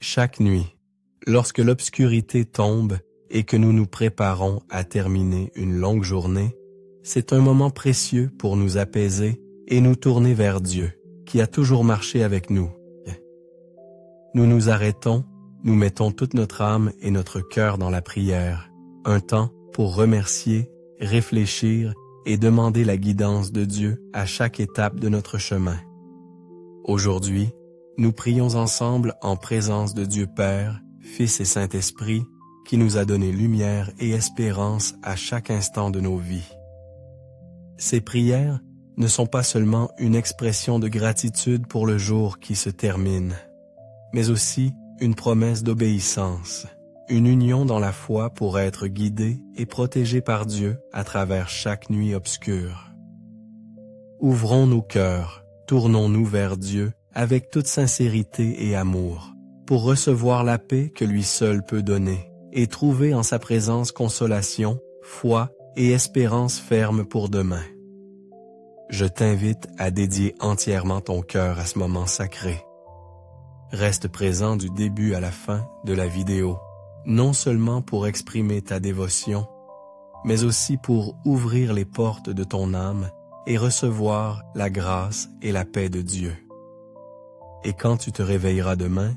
Chaque nuit, lorsque l'obscurité tombe et que nous nous préparons à terminer une longue journée, c'est un moment précieux pour nous apaiser et nous tourner vers Dieu, qui a toujours marché avec nous. Nous nous arrêtons, nous mettons toute notre âme et notre cœur dans la prière, un temps pour remercier, réfléchir et demander la guidance de Dieu à chaque étape de notre chemin. Aujourd'hui, nous prions ensemble en présence de Dieu Père, Fils et Saint-Esprit, qui nous a donné lumière et espérance à chaque instant de nos vies. Ces prières ne sont pas seulement une expression de gratitude pour le jour qui se termine, mais aussi une promesse d'obéissance, une union dans la foi pour être guidé et protégé par Dieu à travers chaque nuit obscure. Ouvrons nos cœurs, tournons-nous vers Dieu avec toute sincérité et amour, pour recevoir la paix que lui seul peut donner et trouver en sa présence consolation, foi et espérance ferme pour demain. Je t'invite à dédier entièrement ton cœur à ce moment sacré. Reste présent du début à la fin de la vidéo, non seulement pour exprimer ta dévotion, mais aussi pour ouvrir les portes de ton âme et recevoir la grâce et la paix de Dieu. Et quand tu te réveilleras demain,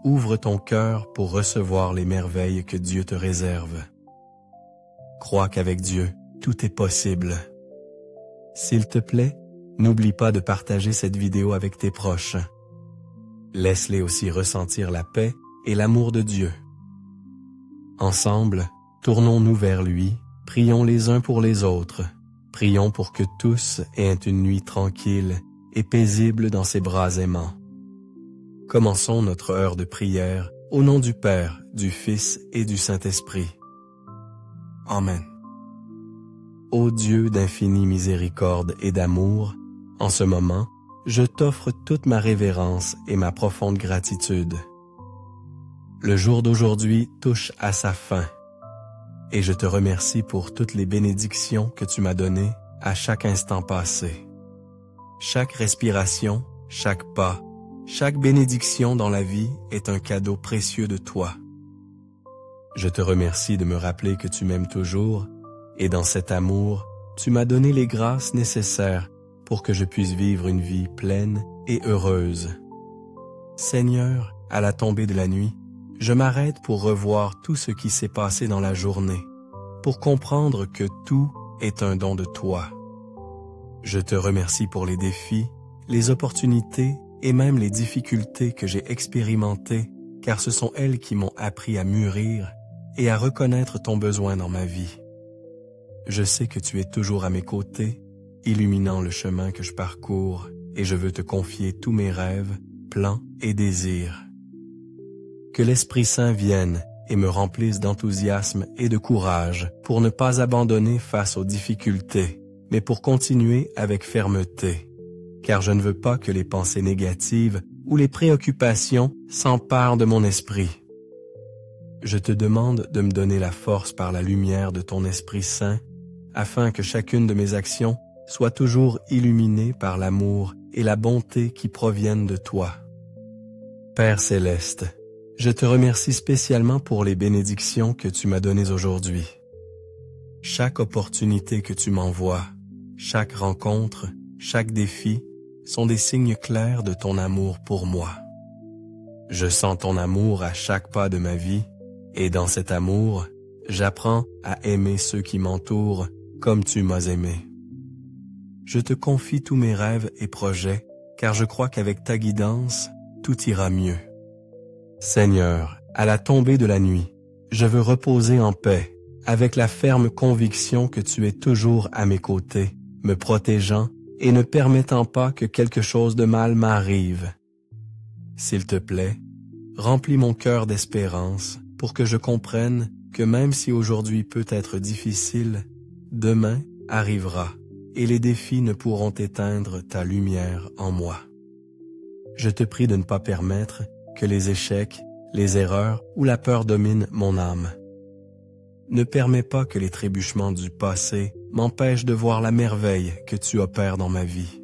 ouvre ton cœur pour recevoir les merveilles que Dieu te réserve. Crois qu'avec Dieu, tout est possible. S'il te plaît, n'oublie pas de partager cette vidéo avec tes proches. Laisse-les aussi ressentir la paix et l'amour de Dieu. Ensemble, tournons-nous vers lui, prions les uns pour les autres. Prions pour que tous aient une nuit tranquille et paisible dans ses bras aimants. Commençons notre heure de prière au nom du Père, du Fils et du Saint-Esprit. Amen. Ô Dieu d'infinie miséricorde et d'amour, en ce moment, je t'offre toute ma révérence et ma profonde gratitude. Le jour d'aujourd'hui touche à sa fin, et je te remercie pour toutes les bénédictions que tu m'as données à chaque instant passé. Chaque respiration, chaque pas, chaque bénédiction dans la vie est un cadeau précieux de toi. Je te remercie de me rappeler que tu m'aimes toujours, et dans cet amour, tu m'as donné les grâces nécessaires pour que je puisse vivre une vie pleine et heureuse. Seigneur, à la tombée de la nuit, je m'arrête pour revoir tout ce qui s'est passé dans la journée, pour comprendre que tout est un don de toi. Je te remercie pour les défis, les opportunités et même les difficultés que j'ai expérimentées, car ce sont elles qui m'ont appris à mûrir et à reconnaître ton besoin dans ma vie. Je sais que tu es toujours à mes côtés, illuminant le chemin que je parcours, et je veux te confier tous mes rêves, plans et désirs. Que l'Esprit Saint vienne et me remplisse d'enthousiasme et de courage pour ne pas abandonner face aux difficultés, mais pour continuer avec fermeté, car je ne veux pas que les pensées négatives ou les préoccupations s'emparent de mon esprit. Je te demande de me donner la force par la lumière de ton Esprit Saint, afin que chacune de mes actions soit toujours illuminée par l'amour et la bonté qui proviennent de toi. Père Céleste, je te remercie spécialement pour les bénédictions que tu m'as données aujourd'hui. Chaque opportunité que tu m'envoies, chaque rencontre, chaque défi sont des signes clairs de ton amour pour moi. Je sens ton amour à chaque pas de ma vie, et dans cet amour, j'apprends à aimer ceux qui m'entourent comme tu m'as aimé. Je te confie tous mes rêves et projets, car je crois qu'avec ta guidance, tout ira mieux. Seigneur, à la tombée de la nuit, je veux reposer en paix, avec la ferme conviction que tu es toujours à mes côtés, me protégeant et ne permettant pas que quelque chose de mal m'arrive. S'il te plaît, remplis mon cœur d'espérance pour que je comprenne que même si aujourd'hui peut être difficile, demain arrivera et les défis ne pourront éteindre ta lumière en moi. Je te prie de ne pas permettre que les échecs, les erreurs ou la peur dominent mon âme. Ne permets pas que les trébuchements du passé m'empêchent de voir la merveille que tu opères dans ma vie.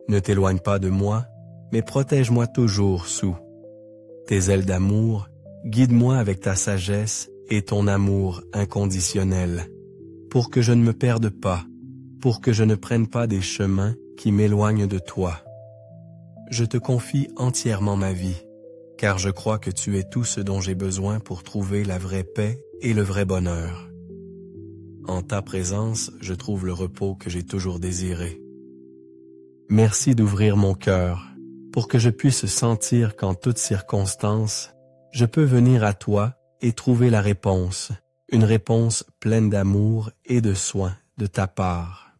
Ne t'éloigne pas de moi, mais protège-moi toujours sous tes ailes d'amour, guide-moi avec ta sagesse et ton amour inconditionnel, pour que je ne me perde pas, pour que je ne prenne pas des chemins qui m'éloignent de toi. Je te confie entièrement ma vie, car je crois que tu es tout ce dont j'ai besoin pour trouver la vraie paix et le vrai bonheur. En ta présence, je trouve le repos que j'ai toujours désiré. Merci d'ouvrir mon cœur, pour que je puisse sentir qu'en toutes circonstances, je peux venir à toi et trouver la réponse, une réponse pleine d'amour et de soin de ta part.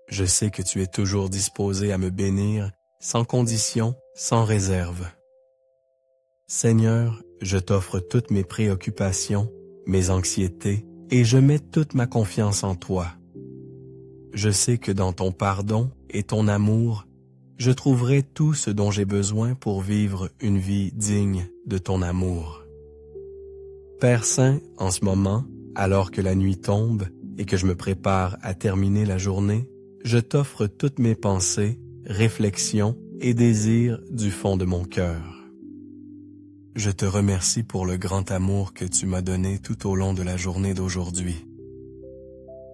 Je sais que tu es toujours disposé à me bénir, sans condition, sans réserve. Seigneur, je t'offre toutes mes préoccupations, mes anxiétés, et je mets toute ma confiance en toi. Je sais que dans ton pardon et ton amour, je trouverai tout ce dont j'ai besoin pour vivre une vie digne de ton amour. Père Saint, en ce moment, alors que la nuit tombe et que je me prépare à terminer la journée, je t'offre toutes mes pensées, réflexions et désirs du fond de mon cœur. Je te remercie pour le grand amour que tu m'as donné tout au long de la journée d'aujourd'hui.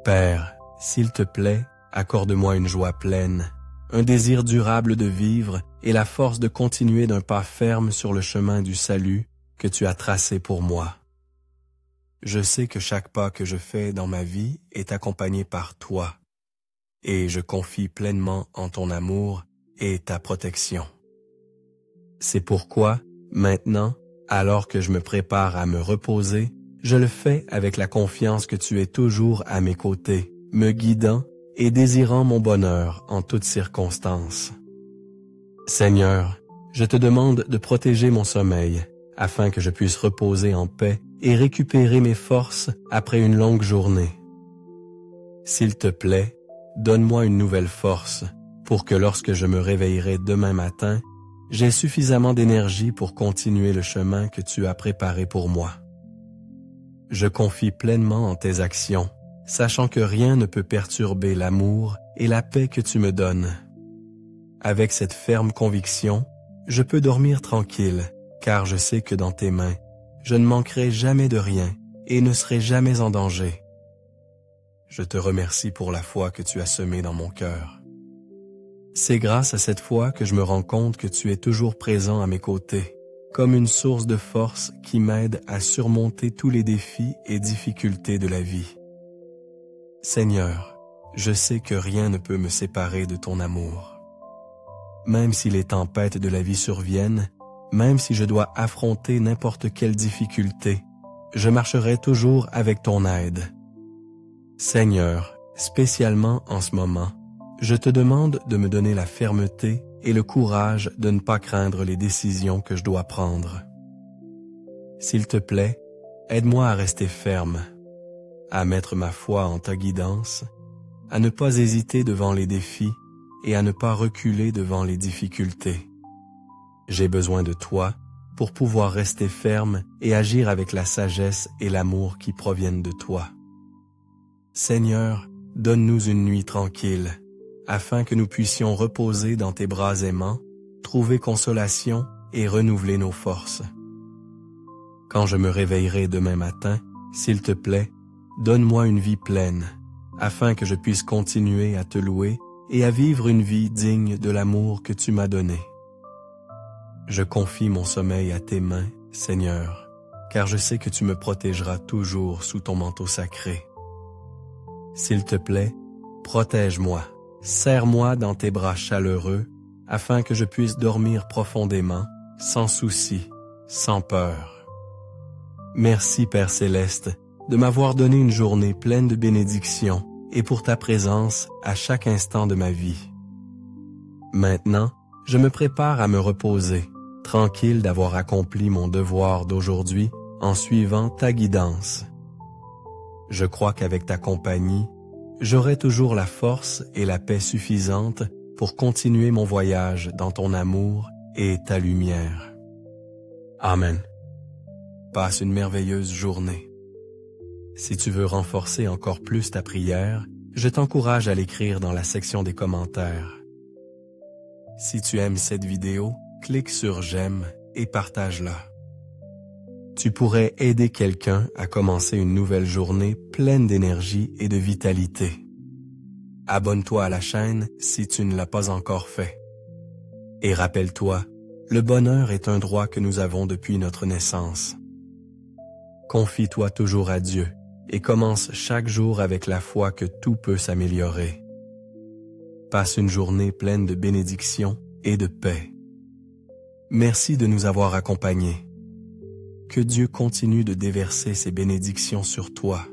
Père, s'il te plaît, accorde-moi une joie pleine, un désir durable de vivre et la force de continuer d'un pas ferme sur le chemin du salut que tu as tracé pour moi. Je sais que chaque pas que je fais dans ma vie est accompagné par toi, et je confie pleinement en ton amour et ta protection. C'est pourquoi, maintenant, alors que je me prépare à me reposer, je le fais avec la confiance que tu es toujours à mes côtés, me guidant et désirant mon bonheur en toutes circonstances. Seigneur, je te demande de protéger mon sommeil, afin que je puisse reposer en paix et récupérer mes forces après une longue journée. S'il te plaît, donne-moi une nouvelle force, pour que lorsque je me réveillerai demain matin, j'ai suffisamment d'énergie pour continuer le chemin que tu as préparé pour moi. Je confie pleinement en tes actions, sachant que rien ne peut perturber l'amour et la paix que tu me donnes. Avec cette ferme conviction, je peux dormir tranquille, car je sais que dans tes mains, je ne manquerai jamais de rien et ne serai jamais en danger. Je te remercie pour la foi que tu as semée dans mon cœur. C'est grâce à cette foi que je me rends compte que tu es toujours présent à mes côtés, comme une source de force qui m'aide à surmonter tous les défis et difficultés de la vie. Seigneur, je sais que rien ne peut me séparer de ton amour. Même si les tempêtes de la vie surviennent, même si je dois affronter n'importe quelle difficulté, je marcherai toujours avec ton aide. Seigneur, spécialement en ce moment, je te demande de me donner la fermeté et le courage de ne pas craindre les décisions que je dois prendre. S'il te plaît, aide-moi à rester ferme, à mettre ma foi en ta guidance, à ne pas hésiter devant les défis et à ne pas reculer devant les difficultés. J'ai besoin de toi pour pouvoir rester ferme et agir avec la sagesse et l'amour qui proviennent de toi. Seigneur, donne-nous une nuit tranquille, afin que nous puissions reposer dans tes bras aimants, trouver consolation et renouveler nos forces. Quand je me réveillerai demain matin, s'il te plaît, donne-moi une vie pleine, afin que je puisse continuer à te louer et à vivre une vie digne de l'amour que tu m'as donné. Je confie mon sommeil à tes mains, Seigneur, car je sais que tu me protégeras toujours sous ton manteau sacré. S'il te plaît, protège-moi, serre-moi dans tes bras chaleureux, afin que je puisse dormir profondément, sans souci, sans peur. Merci, Père Céleste, de m'avoir donné une journée pleine de bénédictions et pour ta présence à chaque instant de ma vie. Maintenant, je me prépare à me reposer, tranquille d'avoir accompli mon devoir d'aujourd'hui en suivant ta guidance. Je crois qu'avec ta compagnie, j'aurai toujours la force et la paix suffisantes pour continuer mon voyage dans ton amour et ta lumière. Amen. Passe une merveilleuse journée. Si tu veux renforcer encore plus ta prière, je t'encourage à l'écrire dans la section des commentaires. Si tu aimes cette vidéo, clique sur « J'aime » et partage-la. Tu pourrais aider quelqu'un à commencer une nouvelle journée pleine d'énergie et de vitalité. Abonne-toi à la chaîne si tu ne l'as pas encore fait. Et rappelle-toi, le bonheur est un droit que nous avons depuis notre naissance. Confie-toi toujours à Dieu et commence chaque jour avec la foi que tout peut s'améliorer. Passe une journée pleine de bénédictions et de paix. Merci de nous avoir accompagnés. Que Dieu continue de déverser ses bénédictions sur toi.